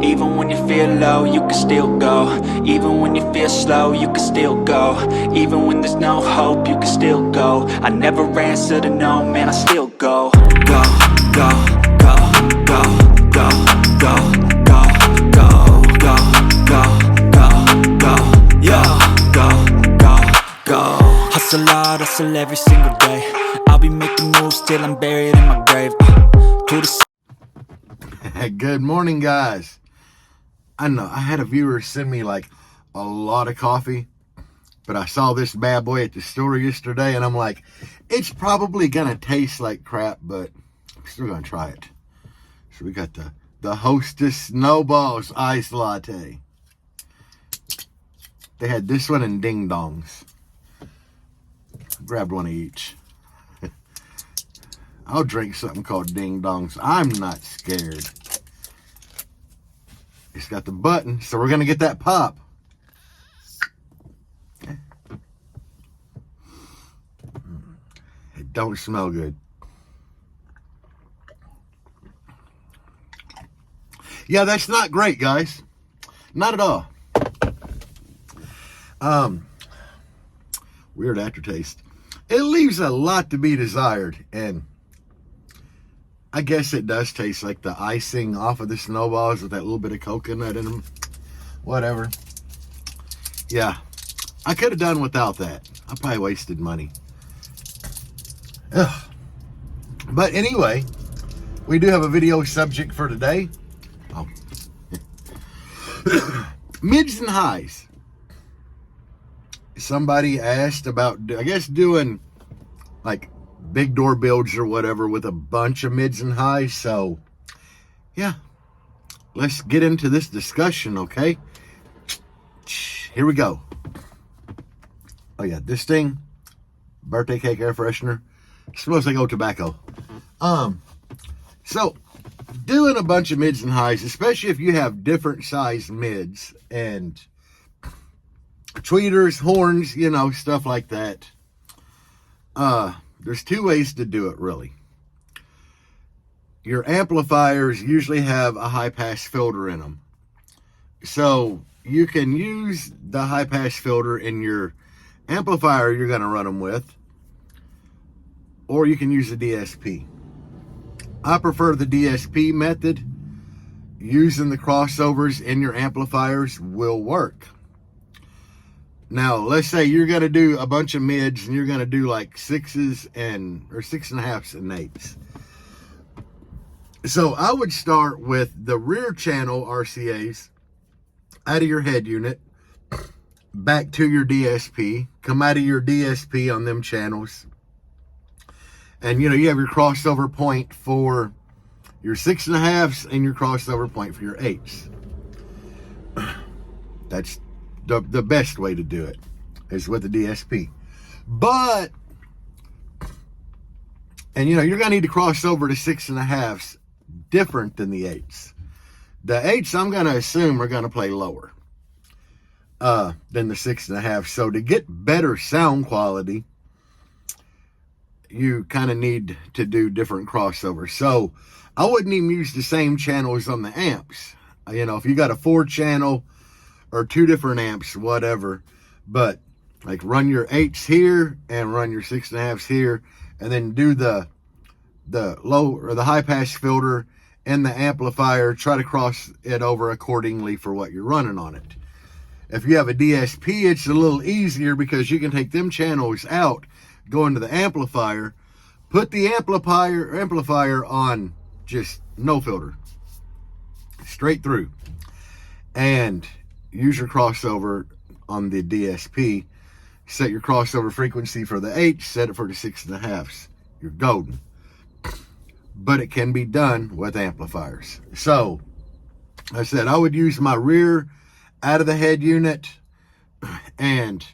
Even when you feel low, you can still go. Even when you feel slow, you can still go. Even when there's no hope, you can still go. I never answer to no, man, I still go. Go, go, go, go, go, go, go, go, go, go, go, go, yo, go, go, go. Hustle hard, hustle every single day. I'll be making moves till I'm buried in my grave. To the Good morning, guys. I know I had a viewer send me like a lot of coffee, but I saw this bad boy at the store yesterday and I'm like, it's probably gonna taste like crap, but I'm still gonna try it. So we got the Hostess Snowballs Ice Latte. They had this one and Ding Dongs. Grabbed one of each. I'll drink something called Ding Dongs. I'm not scared. It's got the button, so we're going to get that pop. It don't smell good. Yeah, that's not great, guys. Not at all. Weird aftertaste. It leaves a lot to be desired, and I guess it does taste like the icing off of the snowballs with that little bit of coconut in them. Whatever. Yeah, I could have done without that. I probably wasted money. Ugh. But anyway, we do have a video subject for today. Oh. Mids and highs. Somebody asked about, I guess, doing like big door builds or whatever with a bunch of mids and highs. So yeah, let's get into this discussion. Okay, here we go. Oh yeah, this thing, birthday cake air freshener, smells like old tobacco. So doing a bunch of mids and highs, especially if you have different size mids and tweeters, horns, you know, stuff like that. There's two ways to do it, really. Your amplifiers usually have a high pass filter in them. So you can use the high pass filter in your amplifier you're going to run them with, or you can use the DSP. I prefer the DSP method. Using the crossovers in your amplifiers will work. Now, let's say you're going to do a bunch of mids and you're going to do like 6s or 6.5s and 8s. So I would start with the rear channel RCAs out of your head unit, back to your DSP, come out of your DSP on them channels. And you know, you have your crossover point for your 6.5s and your crossover point for your 8s. That's the best way to do it, is with the DSP. But, and you know, you're going to need to cross over to 6.5s different than the 8s. The 8s, I'm going to assume, are going to play lower than the 6.5. So to get better sound quality, you kind of need to do different crossovers. So I wouldn't even use the same channels on the amps. You know, if you got a 4-channel or 2 different amps, whatever, but like run your 8s here and run your 6.5s here, and then do the low or the high pass filter and the amplifier. Try to cross it over accordingly for what you're running on it. If you have a DSP, it's a little easier because you can take them channels out, go into the amplifier, put the amplifier on just no filter, straight through, and use your crossover on the DSP. Set your crossover frequency for the 8, set it for the 6.5s. You're golden. But it can be done with amplifiers. So, I said I would use my rear out of the head unit and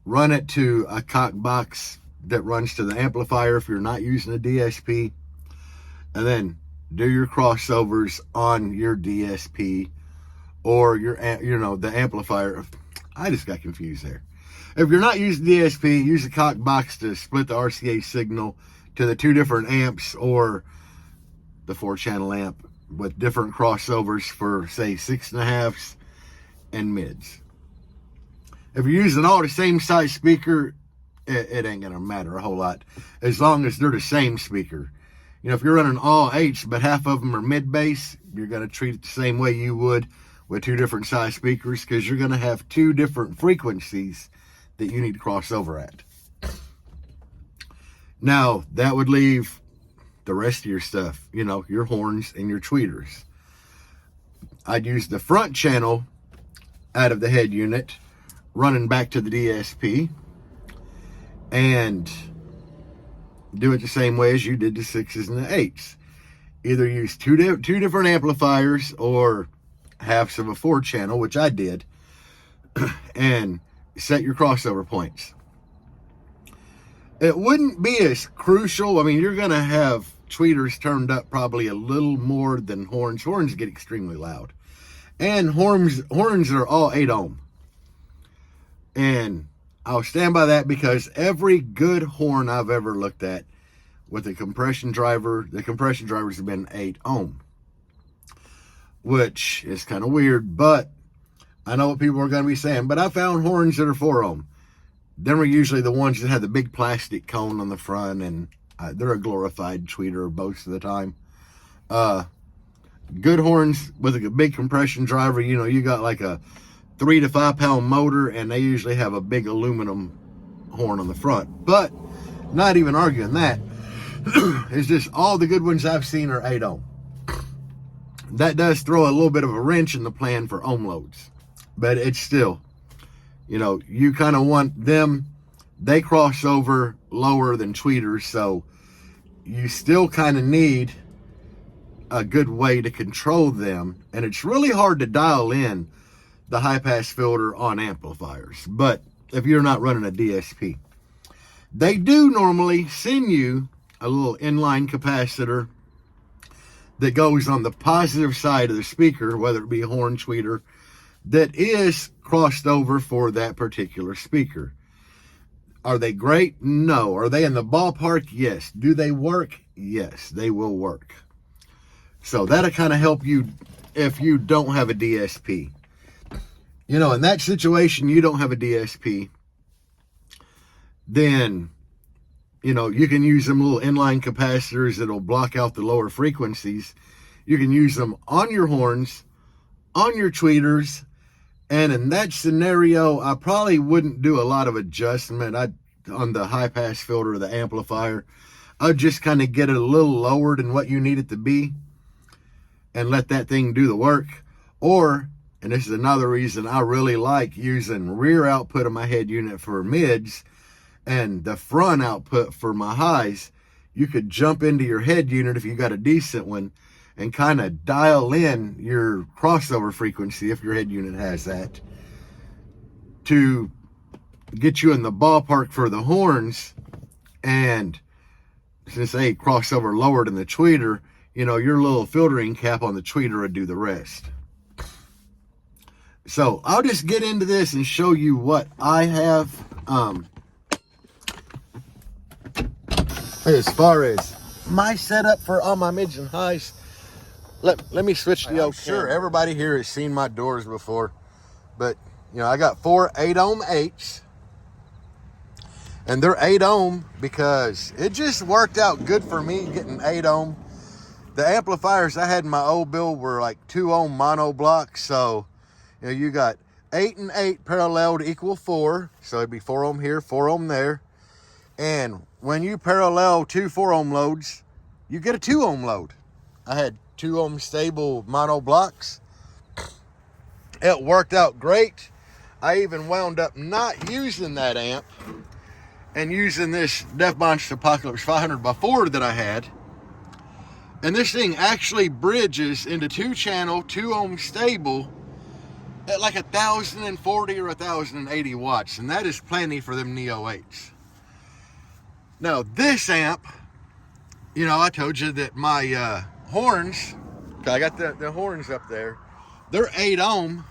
run it to a cock box that runs to the amplifier if you're not using a DSP. And then do your crossovers on your DSP or your, you know, the amplifier. I just got confused there. If you're not using DSP, use the cock box to split the RCA signal to the 2 different amps or the 4-channel amp with different crossovers for, say, 6.5s and mids. If you're using all the same size speaker, it ain't gonna matter a whole lot, as long as they're the same speaker. You know, if you're running all 8s, but half of them are mid bass, you're gonna treat it the same way you would with 2 different size speakers, because you're gonna have 2 different frequencies that you need to cross over at. Now, that would leave the rest of your stuff, you know, your horns and your tweeters. I'd use the front channel out of the head unit, running back to the DSP, and do it the same way as you did the 6s and the 8s. Either use two different amplifiers or halves of a 4 channel, which I did, and set your crossover points. It wouldn't be as crucial. I mean, you're going to have tweeters turned up probably a little more than horns. Horns get extremely loud. And horns are all 8 ohm. And I'll stand by that, because every good horn I've ever looked at with a compression driver, the compression drivers have been 8 ohm. Which is kind of weird, but I know what people are going to be saying. But I found horns that are 4 ohm. Them are usually the ones that have the big plastic cone on the front, and they're a glorified tweeter most of the time. Good horns with a big compression driver, you know, you got like a 3 to 5 pound motor, and they usually have a big aluminum horn on the front. But not even arguing that. It's just all the good ones I've seen are 8 ohm. That does throw a little bit of a wrench in the plan for ohm loads, but it's still, you know, you kind of want them. They cross over lower than tweeters, so you still kind of need a good way to control them. And it's really hard to dial in the high pass filter on amplifiers, but if you're not running a DSP, they do normally send you a little inline capacitor that goes on the positive side of the speaker, whether it be a horn, tweeter, that is crossed over for that particular speaker. Are they great? No. Are they in the ballpark? Yes. Do they work? Yes, they will work. So that'll kind of help you if you don't have a DSP. You know, in that situation, you don't have a DSP, then, you know, you can use them little inline capacitors that'll block out the lower frequencies. You can use them on your horns, on your tweeters, and in that scenario, I probably wouldn't do a lot of adjustment on the high pass filter or the amplifier. I'd just kind of get it a little lower than what you need it to be and let that thing do the work. Or, and this is another reason I really like using rear output of my head unit for mids and the front output for my highs, you could jump into your head unit if you got a decent one and kind of dial in your crossover frequency, if your head unit has that, to get you in the ballpark for the horns. And since they crossover lower than the tweeter, you know, your little filtering cap on the tweeter would do the rest. So I'll just get into this and show you what I have. As far as my setup for all my mids and highs, let me switch the old camera. Sure, everybody here has seen my doors before, but you know, I got 4 8 ohm 8s, and they're 8 ohm because it just worked out good for me getting 8 ohm. The amplifiers I had in my old build were like 2 ohm mono blocks, so you know, you got 8 and 8 parallel to equal 4, so it'd be 4 ohm here, 4 ohm there. And when you parallel 2 4 ohm loads, you get a 2 ohm load. I had 2 ohm stable mono blocks. It worked out great. I even wound up not using that amp and using this Deafmonster Apocalypse 500x4 that I had. And this thing actually bridges into 2 channel, 2 ohm stable at like 1,040 or 1,080 watts. And that is plenty for them Neo 8s. Now this amp, you know, I told you that my horns, I got the horns up there, they're 8 ohm.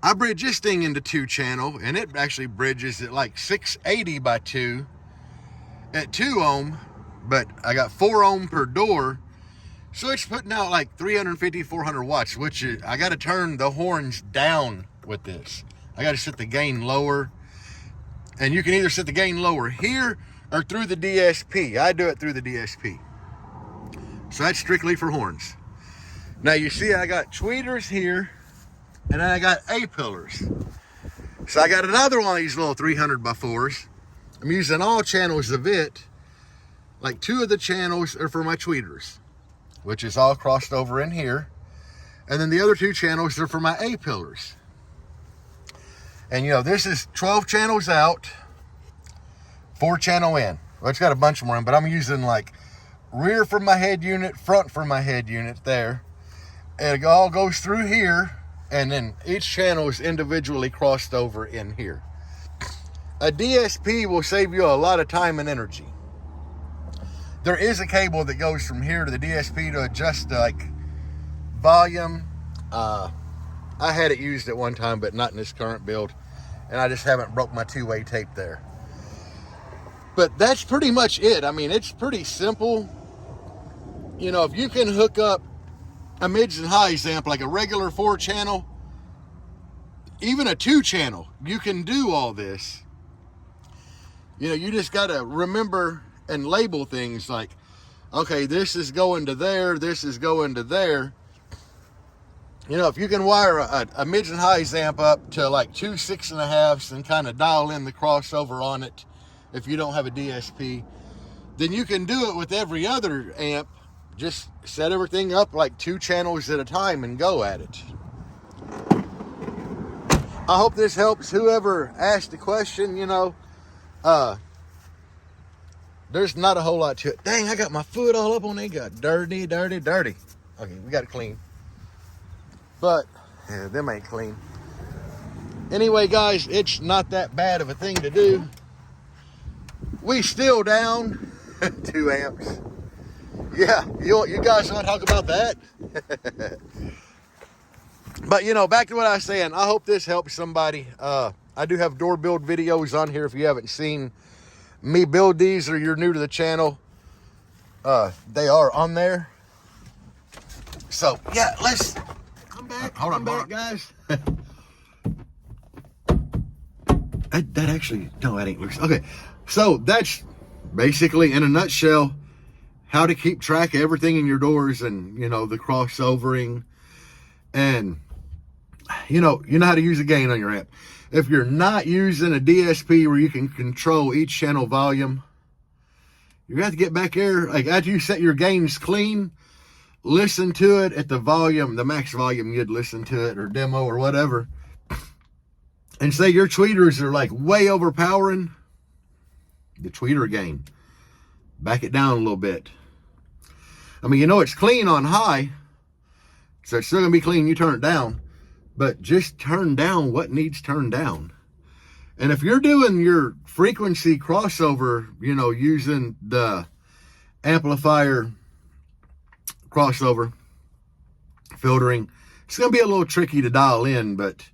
I bridge this thing into 2 channel, and it actually bridges at like 680 by 2 at 2 ohm, but I got 4 ohm per door, So it's putting out like 350, 400 watts, which is, I got to turn the horns down with this. I got to set the gain lower. And you can either set the gain lower here or through the DSP. I do it through the DSP. So that's strictly for horns. Now you see I got tweeters here, and then I got A-pillars. So I got another one of these little 300x4s. I'm using all channels of it. Like 2 of the channels are for my tweeters, which is all crossed over in here. And then the other 2 channels are for my A-pillars. And you know, this is 12 channels out, 4 channel in. Well, it's got a bunch more in, but I'm using like rear for my head unit, front for my head unit there. And it all goes through here, and then each channel is individually crossed over in here. A DSP will save you a lot of time and energy. There is a cable that goes from here to the DSP to adjust like volume. I had it used at one time, but not in this current build. And I just haven't broke my 2-way tape there. But that's pretty much it. I mean, it's pretty simple. You know, if you can hook up a mids and highs amp, like a regular 4-channel, even a 2-channel, you can do all this. You know, you just got to remember and label things like, okay, this is going to there, this is going to there. You know, if you can wire a mids and highs amp up to like 2 6.5s and kind of dial in the crossover on it, if you don't have a DSP, then you can do it with every other amp. Just set everything up like 2 channels at a time and go at it. I hope this helps whoever asked the question. You know, there's not a whole lot to it. Dang, I got my foot all up on it. Got dirty. Okay, we got it clean. But, yeah, them ain't clean. Anyway, guys, it's not that bad of a thing to do. We still down 2 amps. Yeah, you guys want to talk about that? But, you know, back to what I was saying. I hope this helps somebody. I do have door build videos on here if you haven't seen me build these or you're new to the channel. They are on there. So, yeah, let's... Hold on, back, guys. that actually, no, that ain't loose. Okay, so that's basically, in a nutshell, how to keep track of everything in your doors, and you know, the crossovering, and you know how to use a gain on your amp. If you're not using a DSP where you can control each channel volume, you have to get back there. Like after you set your gains clean, listen to it at the volume, the max volume you'd listen to it, or demo or whatever, and say your tweeters are like way overpowering the tweeter gain. Back it down a little bit. I mean, you know it's clean on high, so it's still gonna be clean. You turn it down, but just turn down what needs turned down. And if you're doing your frequency crossover, you know, using the amplifier crossover filtering, it's going to be a little tricky to dial in, but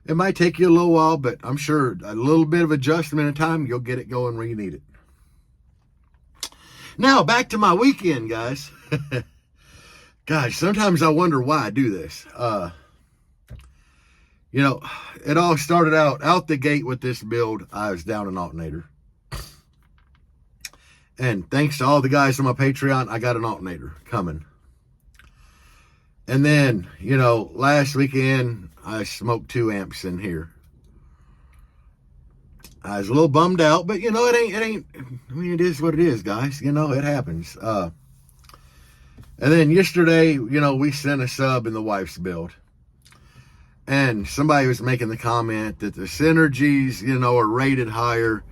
it might take you a little while, but I'm sure a little bit of adjustment in time, you'll get it going where you need it. Now, back to my weekend, guys. Gosh, sometimes I wonder why I do this. You know, it all started out the gate with this build. I was down an alternator. And thanks to all the guys on my Patreon, I got an alternator coming. And then, you know, last weekend, I smoked 2 amps in here. I was a little bummed out, but, you know, it ain't, I mean, it is what it is, guys. You know, it happens. And then yesterday, you know, we sent a sub in the wife's build. And somebody was making the comment that the Synergies, you know, are rated higher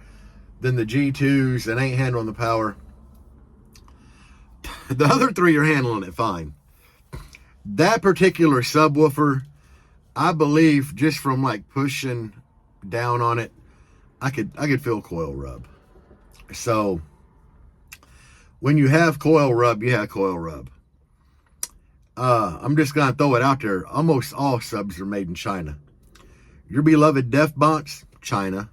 than the G2s and ain't handling the power. The other 3 are handling it fine. That particular subwoofer, I believe, just from like pushing down on it, I could feel coil rub. So when you have coil rub, you have coil rub. I'm just gonna throw it out there. Almost all subs are made in China. Your beloved Defbonks, China.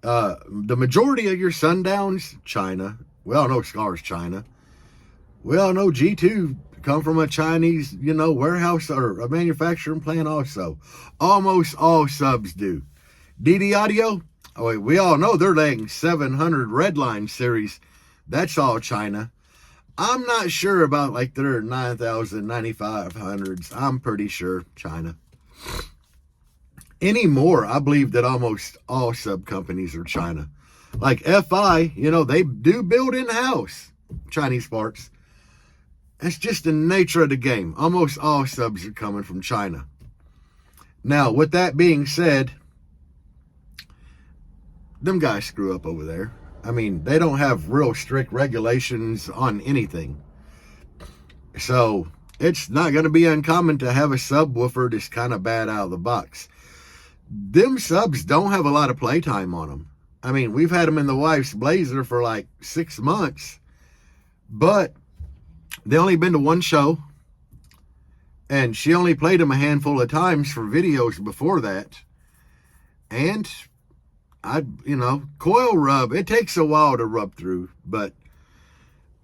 The majority of your Sundowns, China. We all know Scar's China. we all know G2 come from a Chinese, warehouse or a manufacturing plant also. Almost all subs do. DD Audio, we all know they're laying 700 Redline series. That's all China. I'm not sure about like their 9,000, 9,500s. I'm pretty sure China. Anymore, I believe that almost all sub companies are China. Like FI, they do build in-house Chinese parts. That's just the nature of the game. Almost all subs are coming from China. Now, with that being said, them guys screw up over there. I mean, they don't have real strict regulations on anything. So, it's not going to be uncommon to have a subwoofer that's kind of bad out of the box. Them subs don't have a lot of playtime on them. I mean, we've had them in the wife's Blazer for like 6 months, but they only been to one show, and she only played them a handful of times for videos before that. And coil rub, it takes a while to rub through, but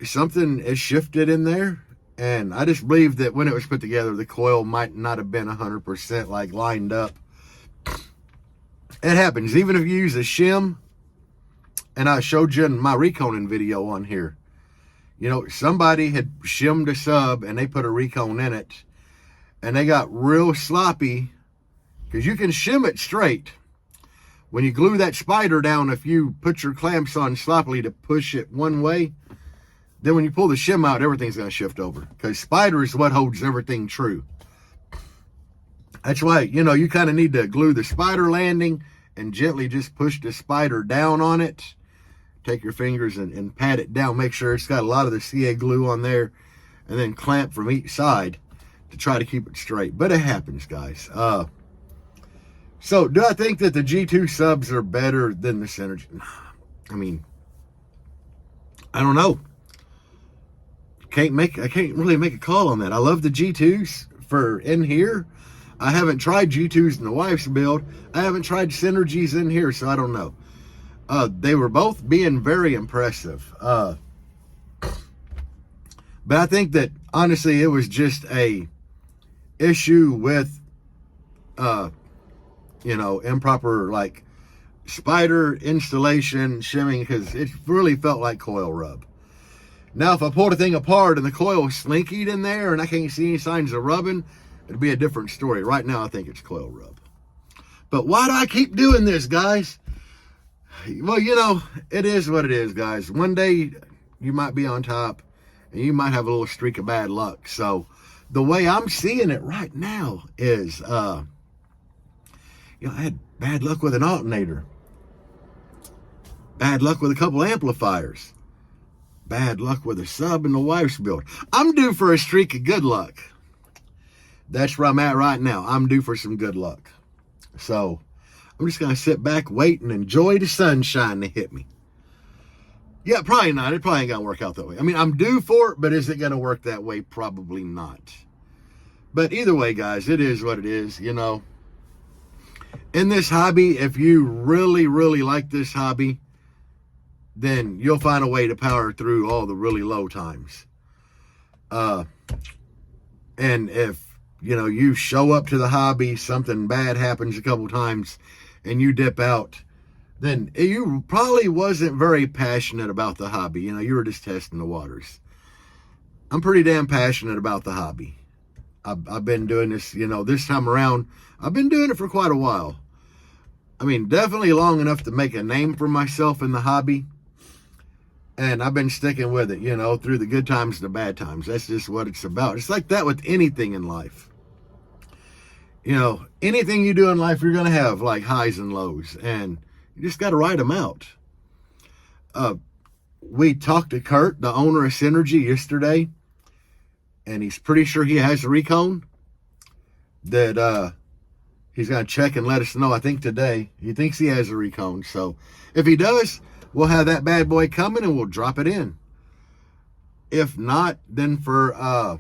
something has shifted in there. And I just believe that when it was put together, the coil might not have been 100% like lined up. It happens. Even if you use a shim, and I showed you in my reconing video on here, somebody had shimmed a sub and they put a recone in it, and they got real sloppy, because you can shim it straight. When you glue that spider down, if you put your clamps on sloppily to push it one way, then when you pull the shim out, everything's going to shift over, because spider is what holds everything true. That's why, you kind of need to glue the spider landing and gently just push the spider down on it. Take your fingers and pat it down. Make sure it's got a lot of the CA glue on there, and then clamp from each side to try to keep it straight. But it happens, guys. So do I think that the G2 subs are better than the Synergy? I mean, I don't know. I can't really make a call on that. I love the G2s for in here. I haven't tried G2s in the wife's build. I haven't tried Synergies in here, so I don't know. They were both being very impressive. But I think that, honestly, it was just a issue with, improper, like, spider installation, shimming, because it really felt like coil rub. Now, if I pulled a thing apart and the coil slinkied in there and I can't see any signs of rubbing, it'd be a different story. Right now, I think it's coil rub. But why do I keep doing this, guys? Well, it is what it is, guys. One day, you might be on top, and you might have a little streak of bad luck. So, the way I'm seeing it right now is, I had bad luck with an alternator. Bad luck with a couple amplifiers. Bad luck with a sub in the wife's build. I'm due for a streak of good luck. That's where I'm at right now. I'm due for some good luck. So, I'm just going to sit back, wait, and enjoy the sunshine to hit me. Yeah, probably not. It probably ain't going to work out that way. I mean, I'm due for it, but is it going to work that way? Probably not. But either way, guys, it is what it is, In this hobby, if you really, really like this hobby, then you'll find a way to power through all the really low times. And if, you show up to the hobby, something bad happens a couple times, and you dip out, then you probably wasn't very passionate about the hobby. You were just testing the waters. I'm pretty damn passionate about the hobby. I've been doing this, this time around. I've been doing it for quite a while. I mean, definitely long enough to make a name for myself in the hobby. And I've been sticking with it, through the good times and the bad times. That's just what it's about. It's like that with anything in life. Anything you do in life, you're going to have like highs and lows. And you just got to ride them out. We talked to Kurt, the owner of Synergy, yesterday. And he's pretty sure he has a recone that he's going to check and let us know, I think today. He thinks he has a recone. So if he does, we'll have that bad boy coming and we'll drop it in. If not, then for,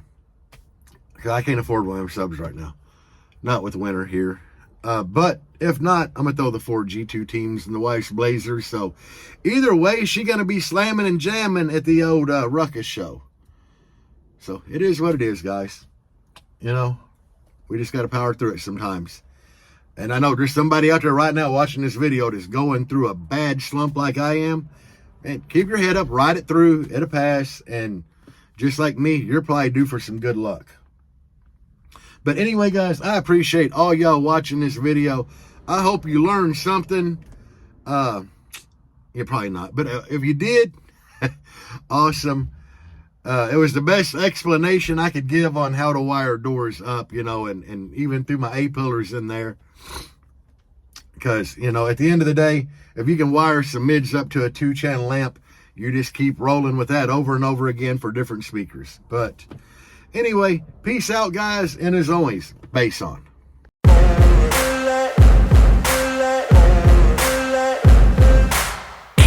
because I can't afford one of them subs right now. Not with winter here. But if not, I'm going to throw the 4 G2 teams in the wife's Blazer. So either way, she's going to be slamming and jamming at the old Ruckus show. So it is what it is, guys. You know, we just got to power through it sometimes. And I know there's somebody out there right now watching this video that's going through a bad slump like I am. And keep your head up, ride it through, it'll pass. And just like me, you're probably due for some good luck. But anyway, guys, I appreciate all y'all watching this video. I hope you learned something. Yeah, probably not. But if you did, awesome. It was the best explanation I could give on how to wire doors up, you know, and even through my A-pillars in there. Because, you know, at the end of the day, if you can wire some mids up to a 2-channel lamp, you just keep rolling with that over and over again for different speakers. But anyway, peace out, guys. And as always, bass on. Ain't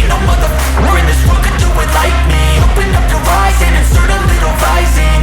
no motherfucker in this world could do it like me. Open up your eyes and insert a little rising.